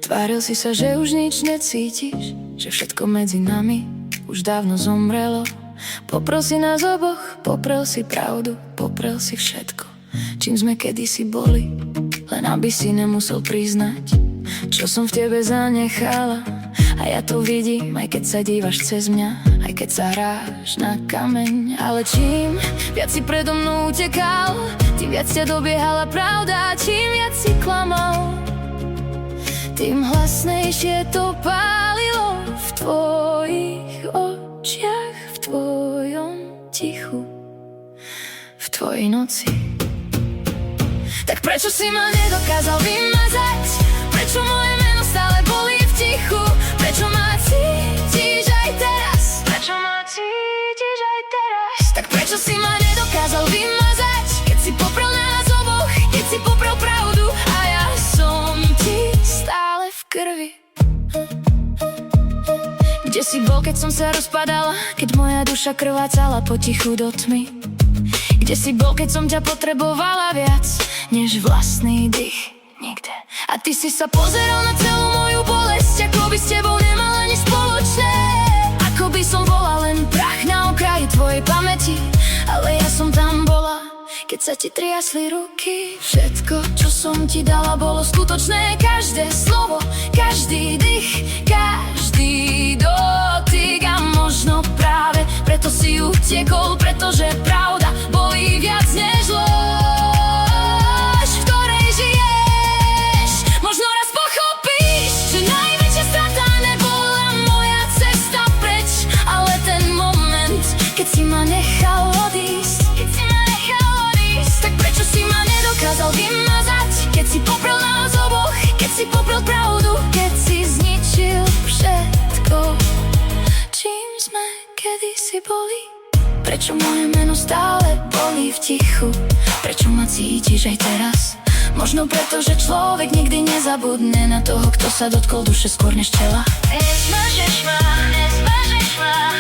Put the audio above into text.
Tváril si sa, že už nič necítiš, že všetko medzi nami už dávno zomrelo. Poprel si nás oboch, poprel si pravdu, poprel si všetko, čím sme kedysi boli, len aby si nemusel priznať, čo som v tebe zanechala. A ja to vidím, aj keď sa dívaš cez mňa, aj keď sa hráš na kameň. Ale čím viac si predo mnou utekal, tým viac ťa dobiehala pravda. Čím viac si klamal, tým hlasnejšie to pálilo v tvojich očiach, v tvojom tichu, v tvojej noci. Tak prečo si ma nedokázal vymazať? Prečo moje meno stále bolí v tichu? Prečo ma cítiš aj teraz? Prečo ma cítiš aj teraz? Tak prečo si ma nedokázal vymazať? Keď si poprel nás oboch, keď si poprel pravdu, a ja som ti stále v krvi. Kde si bol, keď som sa rozpadala, keď moja duša krvácala potichu do tmy? Kde si bol, keď som ťa potrebovala viac než vlastný dých? Nikde. A ty si sa pozeral na celú moju bolesť, ako by s tebou nemala nič spoločné. Ako by som bola len prach na okraji tvojej pamäti. Ale ja som tam bola, keď sa ti triasli ruky. Všetko, čo som ti dala, bolo skutočné. Každé slovo, každý dých, každý dotyk. A možno práve preto si utiekol, pretože pravda bolí viac než lož, v ktorej žiješ. Možno raz pochopíš, že najväčšia strata nebola moja cesta preč, ale ten moment, keď si ma nechal odísť. Tak prečo si ma nedokázal vymazať? Keď si poprel nás oboch, keď si poprel pravdu, keď si zničil všetko, čím sme kedysi boli. Prečo moje meno stále bolí v tichu? Prečo ma cítiš aj teraz? Možno preto, že človek nikdy nezabudne na toho, kto sa dotkol duše skôr než tela. Nezvážeš ma, nezvážeš ma.